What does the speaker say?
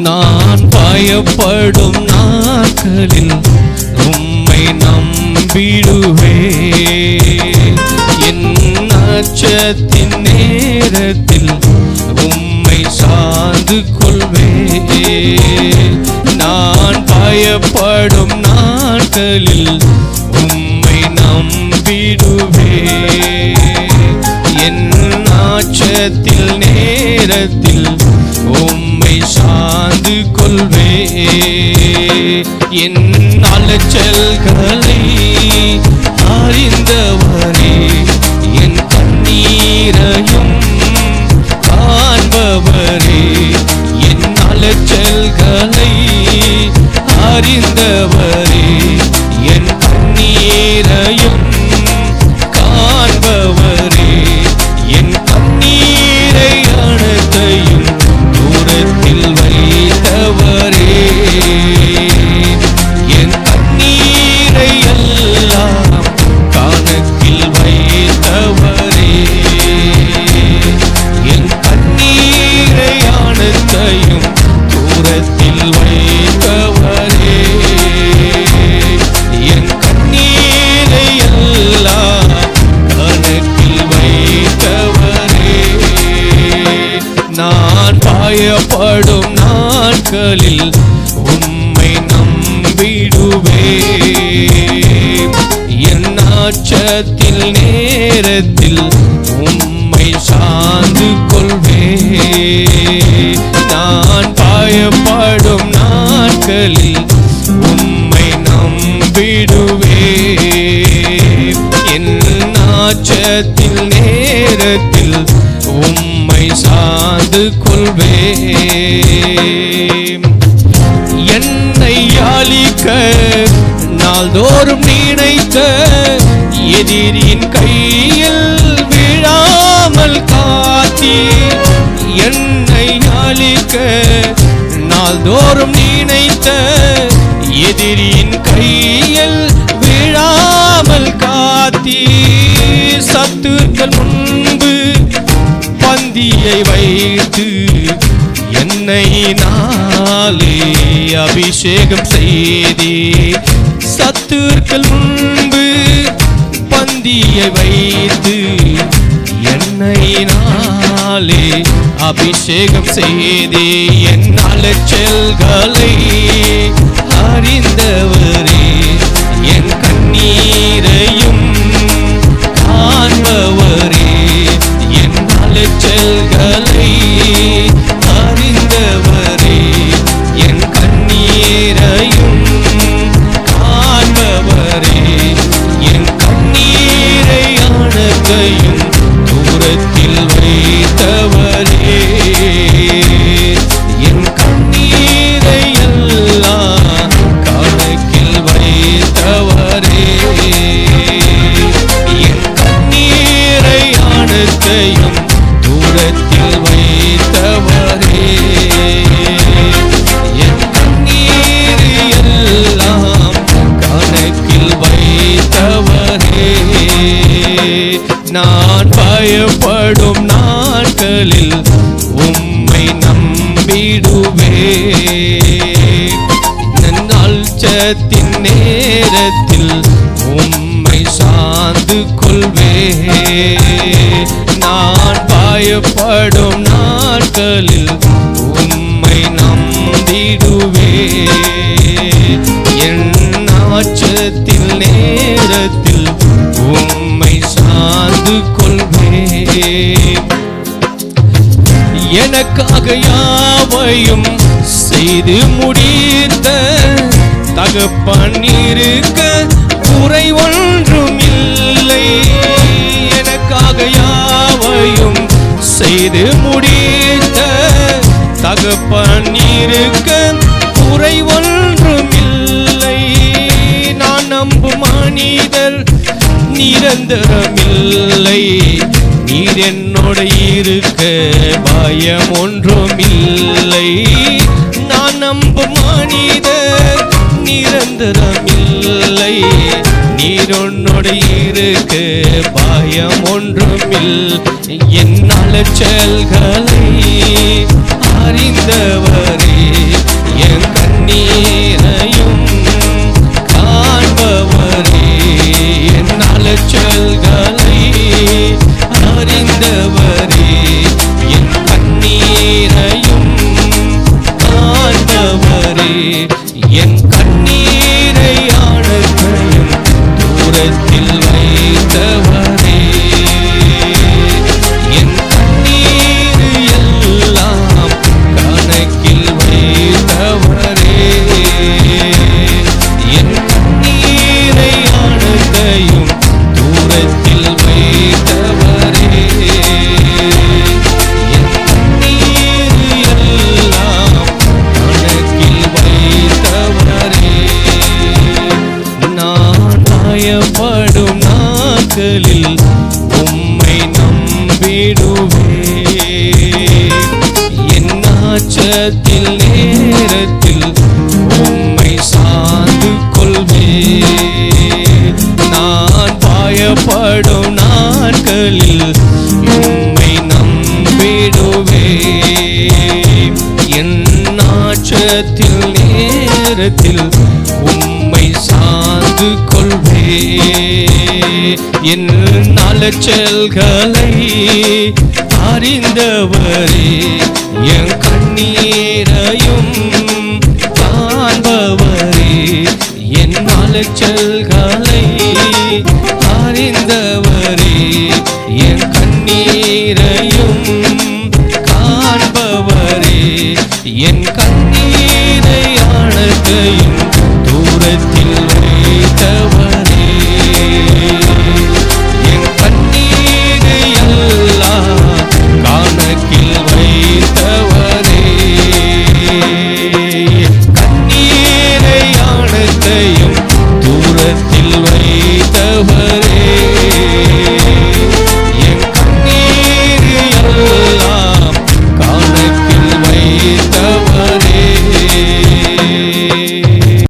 நான் பயப்படும் நாட்களில் உம்மை நம்பிடுவே. என் அச்சத்தின் நேரத்தில் உம்மை சார்ந்து கொள்வே. நான் பயப்படும் நாட்களில் உம்மை நம்பிடுவே. என் அச்சத்தில் நேரத்தில் உம்மை சார்ந்து கொள்வே. என் அலைச்சல்களை அறிந்தவரே, என் கண்ணீரையும் காண்பவரே. என் அலைச்சல்களை அறிந்தவரே, என் கண்ணீரையும் காண்பவரே. என் கண்ணீரை அனைத்தையும் தூரத்தில் வைத்தவரே. என் கண்ணீரை எல்லாம் கணக்கில் வைத்தவரே. என் கண்ணீரை அனைத்தையும் தூரத்தில் வைத்தவரே. என் கண்ணீரை எல்லாம் கணக்கில் வைத்தவரே. நான் பயப்படும் நாட்களில் உம்மை நம்பிடுவே. என் அச்சத்தில் நேரத்தில் உம்மை சார்ந்து கொள்வே. நான் பயப்படும் நாட்களில் உம்மை நம்பிடுவே. என் அச்சத்தில் நேரத்தில் உம்மை சார்ந்து கொள்வே. என்னை அழிக்க நாள்தோறும் நினைத்த எதிரின் கையில் விழாமல் காத்தீர். என்னை அழிக்க நாள்தோறும் நினைத்த எதிரின் கையில் விழாமல் காத்தீர். சத்துருக்கள் முன்பு பந்தியை வைத்து என்னை நாளே அபிஷேகம் செய்தே. சத்துருக்கள் முன்பு பந்தியை வைத்து என்னை நாளே அபிஷேகம் செய்தே. என் அலைச்சல்களை அறிந்தவரே, என் கண்ணீரையும் காண்பவரே. என் அலைச்சல்களை அறிந்தவரே, என் கண்ணீரையும் காண்பவரே. என் கண்ணீரை அனைத்தையும் தூரத்தில் வைத்தவரே. என் கண்ணீரை எல்லாம் கணக்கில் வைத்தவரே. என் கண்ணீரை அனைத்தையும் தூரத்தில் வைத்தவரே. என் கண்ணீர் எல்லாம் கணக்கில் வைத்தவரே. நான் பயப்படும் நாட்களில் உம்மை நம்பிடுவே. என் அச்சத்தின் நேரத்தில் உம்மை சார்ந்து கொள்வே. நான் பயப்படும் நாட்களில் உம்மை நம்பிடுவே. என் அச்சத்தின் நேரத்தில் உம்மை சார்ந்து கொள்வே. எனக்காக யாவையும் செய்து முடித்த தகப்பன் இருக்க குறை ஒன்றும் இல்லை. எனக்காக யாவையும் செய்து முடித்த தகப்பன் இருக்க குறை ஒன்றும் இல்லை. நான் நம்பும் மனிதர் நிரந்தரமில்லை. நீர் என்னோட இருக்க பயம் ஒன்றும் இல்லை. நான் நம்பும் மனிதர் நிரந்தரமில்லை. நீர் உன்னோட இருக்க பயம் ஒன்றுமில். என் அலைச்சல்களை அறிந்தவரே, என் கண்ணீரை அனைத்தையும் தூரத்தில் வைத்தவரே, என் கண்ணீர் எல்லாம் கணக்கில் வைத்தவரே, என் கண்ணீரை அனைத்தையும் தூரத்தில் வைத்தவரே, என் கண்ணீர் எல்லாம் கணக்கில் வைத்தவரே. நான் பயப்படும் நாட்களில் உம்மை நம்பிடுவேன், என் நாச்சத்தில் நேரத்தில் உம்மை சார்ந்து கொள்வேன். நான் பயப்படும் நாட்களில் உம்மை நம்பிடுவேன், என் நாச்சத்தில் நேரத்தில் உம்மை சார்ந்து கொள்வேன். என் அலைச்சல்களை அறிந்தவரே, என் கண்ணீரையும் காண்பவரே, என் அலைச்சல்களை அறிந்தவரே, என் கண்ணீரையும் காண்பவரே, என்